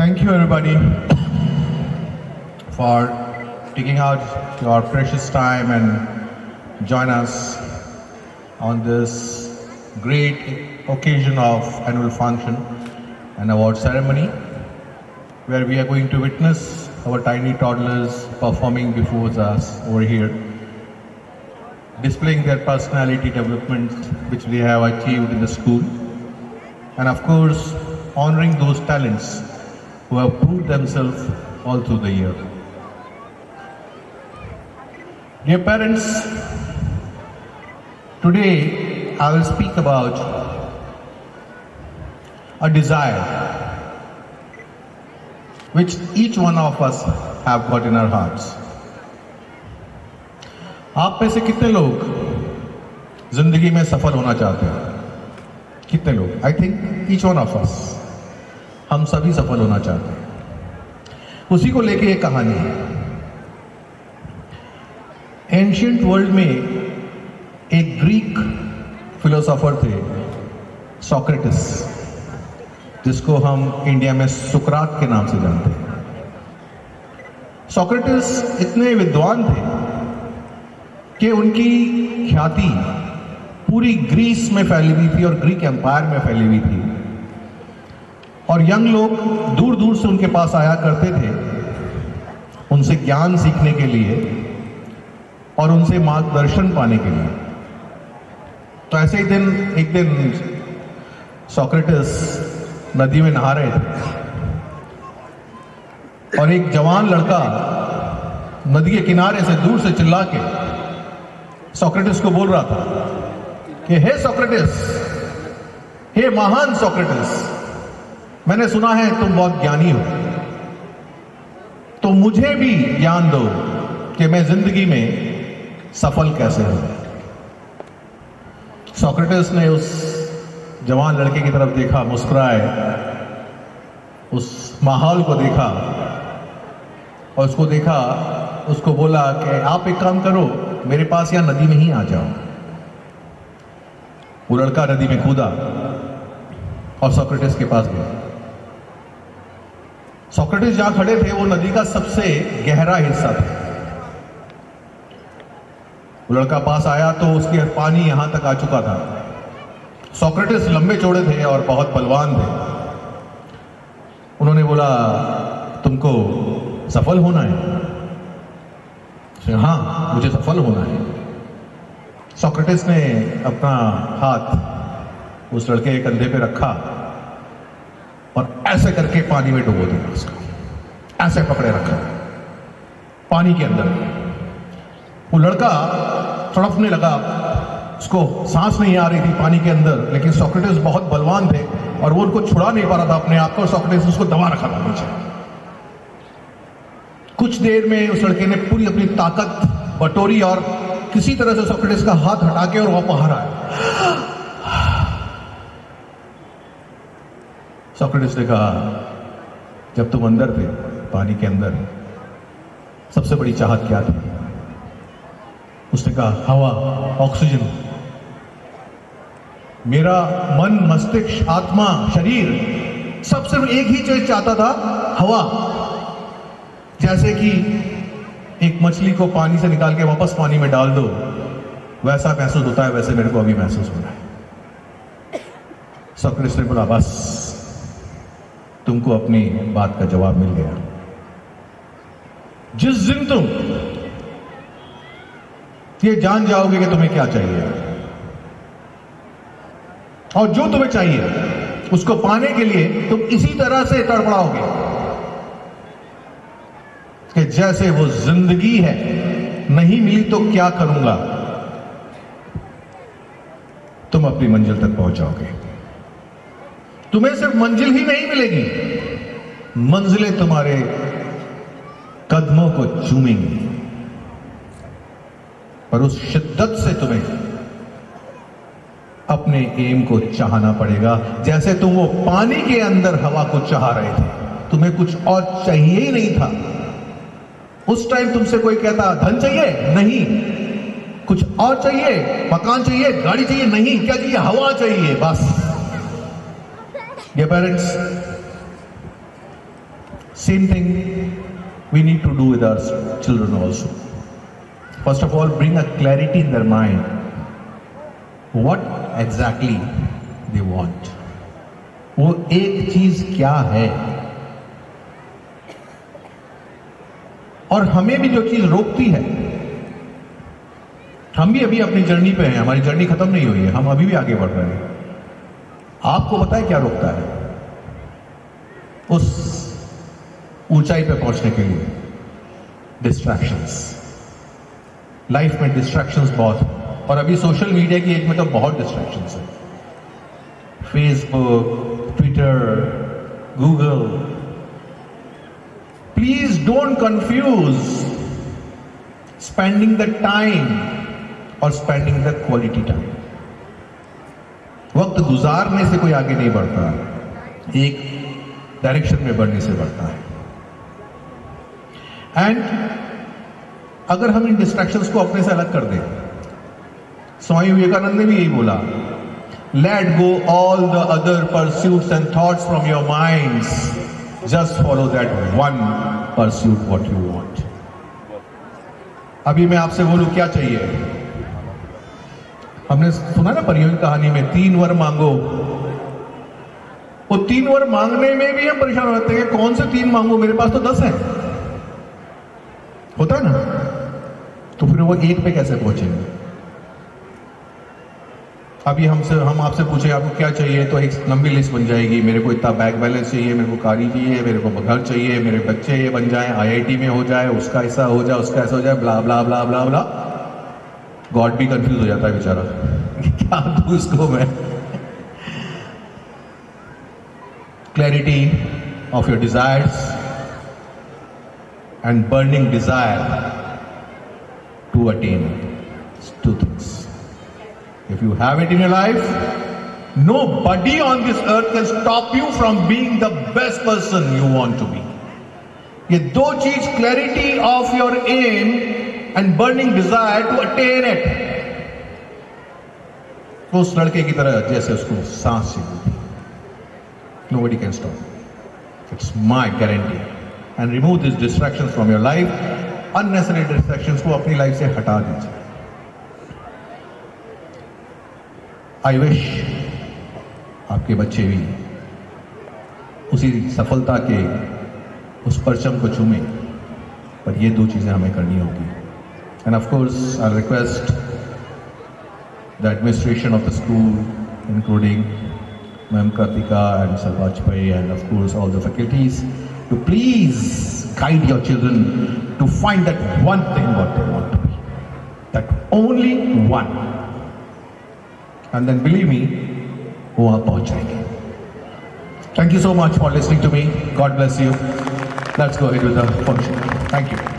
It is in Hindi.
Thank you, everybody, for taking out your precious time and join us on this great occasion of annual function and award ceremony, where we are going to witness our tiny toddlers performing before us over here, displaying their personality development which they have achieved in the school, and of course honoring those talents who have proved themselves all through the year. Dear parents, today I will speak about a desire which each one of us have got in our hearts. आप में से कितने लोग जिंदगी में सफल होना चाहते हैं? कितने लोग? I think each one of us, हम सभी सफल होना चाहते हैं। उसी को लेके एक कहानी है। एंशिएंट वर्ल्ड में एक ग्रीक फिलोसोफर थे, सोक्रेटिस, जिसको हम इंडिया में सुकरात के नाम से जानते हैं। सोक्रेटिस इतने विद्वान थे कि उनकी ख्याति पूरी ग्रीस में फैली हुई थी और ग्रीक एम्पायर में फैली हुई थी, और यंग लोग दूर दूर से उनके पास आया करते थे उनसे ज्ञान सीखने के लिए और उनसे मार्गदर्शन पाने के लिए। तो ऐसे ही एक दिन सोक्रेटिस नदी में नहा रहे थे और एक जवान लड़का नदी के किनारे से दूर से चिल्ला के सोक्रेटिस को बोल रहा था कि हे सोक्रेटिस, हे महान सोक्रेटिस, मैंने सुना है तुम बहुत ज्ञानी हो, तो मुझे भी ज्ञान दो कि मैं जिंदगी में सफल कैसे हूं। सोक्रेटिस ने उस जवान लड़के की तरफ देखा, मुस्कुराए, उस माहौल को देखा और उसको देखा, उसको बोला कि आप एक काम करो, मेरे पास यहां नदी में ही आ जाओ। वो लड़का नदी में कूदा और सोक्रेटिस के पास गया। सोक्रेटिस जहां खड़े थे वो नदी का सबसे गहरा हिस्सा था। वो लड़का पास आया तो उसके पानी यहां तक आ चुका था। सोक्रेटिस लंबे चौड़े थे और बहुत बलवान थे। उन्होंने बोला, तुमको सफल होना है? हाँ, मुझे सफल होना है। सोक्रेटिस ने अपना हाथ उस लड़के के कंधे पे रखा और ऐसे करके पानी में डुबो दिया उसको, ऐसे पकड़े रखा पानी के अंदर। वो लड़का तड़पने लगा, उसको सांस नहीं आ रही थी पानी के अंदर, लेकिन सोक्रेटिस बहुत बलवान थे और वो उनको छुड़ा नहीं पा रहा था अपने आप को, और सोक्रेटिस उसको दबा रखा था नीचे। कुछ देर में उस लड़के ने पूरी अपनी ताकत बटोरी और किसी तरह से सोक्रेटिस का हाथ हटा के और वो बाहर आया। सोक्रेटिस ने कहा, जब तुम अंदर थे पानी के अंदर, सबसे बड़ी चाहत क्या थी? उसने कहा, हवा, ऑक्सीजन। मेरा मन, मस्तिष्क, आत्मा, शरीर सब सिर्फ एक ही चीज चाहता था, हवा। जैसे कि एक मछली को पानी से निकाल के वापस पानी में डाल दो, वैसा महसूस होता है, वैसे मेरे को अभी महसूस हो रहा है। सोक्रेटिस ने बोला, बस तुमको अपनी बात का जवाब मिल गया। जिस दिन तुम ये जान जाओगे कि तुम्हें क्या चाहिए और जो तुम्हें चाहिए उसको पाने के लिए तुम इसी तरह से तड़पड़ाओगे कि जैसे वो जिंदगी है, नहीं मिली तो क्या करूंगा, तुम अपनी मंजिल तक पहुंच जाओगे। तुम्हें सिर्फ मंजिल ही नहीं मिलेगी, मंजिलें तुम्हारे कदमों को चूमेंगी, पर उस शिद्दत से तुम्हें अपने एम को चाहना पड़ेगा, जैसे तुम वो पानी के अंदर हवा को चाह रहे थे। तुम्हें कुछ और चाहिए ही नहीं था। उस टाइम तुमसे कोई कहता, धन चाहिए? नहीं। कुछ और चाहिए? मकान चाहिए? गाड़ी चाहिए? नहीं। क्या चाहिए? हवा चाहिए, बस। ये parents, Same thing we need to do with our children also. First of all, bring a clarity in their mind. What exactly they want. वो एक चीज क्या है, और हमें भी जो चीज रोकती है, हम भी अभी अपनी जर्नी पे हैं, हमारी जर्नी खत्म नहीं हुई है, हम अभी भी आगे बढ़ रहे हैं। आपको पता है क्या रोकता है उस ऊंचाई पे पहुंचने के लिए? डिस्ट्रैक्शंस। लाइफ में डिस्ट्रैक्शंस बहुत, और अभी सोशल मीडिया की एज में तो बहुत डिस्ट्रैक्शंस है। Facebook, Twitter, Google. Please don't confuse spending the time और स्पेंडिंग द क्वालिटी टाइम। वक्त गुजारने से कोई आगे नहीं बढ़ता, एक डायरेक्शन में बढ़ने से बढ़ता है। एंड अगर हम इन डिस्ट्रैक्शंस को अपने से अलग कर दें, स्वामी विवेकानंद ने भी यही बोला, let go all the other pursuits and thoughts from your minds, just follow that one pursuit what you want. अभी मैं आपसे बोलूं क्या चाहिए? हमने सुना ना परियों की कहानी में 3 वर मांगो। वो 3 वर मांगने में भी हम परेशान रहते हैं, कौन से 3 मांगो, मेरे पास तो 10 है। होता है ना? तो फिर वो 1 पे कैसे पहुंचेंगे? अभी हम आपसे पूछे आपको क्या चाहिए, तो एक लंबी लिस्ट बन जाएगी। मेरे को इतना बैंक बैलेंस चाहिए, मेरे को कारी चाहिए, मेरे को घर चाहिए, मेरे बच्चे ये बन जाए, IIT में हो जाए, उसका ऐसा हो जाए, उसका ऐसा हो जाए, ब्ला ब्ला ब्ला ब्ला ब्ला। गॉड भी कंफ्यूज हो जाता है बेचारा, क्या दूं इसको मैं। Clarity of your desires and burning desire to attain 2 things. If you have it in your life, nobody on this earth can stop you from being the best person you want to be. ये 2 चीज, clarity of your aim and burning desire to attain it, उस लड़के की तरह जैसे उसको सांस चाहिए। Nobody can stop. It's my guarantee. And remove these distractions from your life. Unnecessary distractions को अपनी लाइफ से हटा दीजिए। आई विश आपके बच्चे भी उसी सफलता के उस परचम को चूमें, पर ये 2 चीजें हमें करनी होगी। And of course I request the administration of the school, including ma'am Kartika and sir Vajpayee and of course all the faculties, to please guide your children to find that one thing what they want to be, that only one, and then believe me, wo aap pahunch jayenge. Thank you so much for listening to me. God bless you. Let's go ahead with the function. Thank you.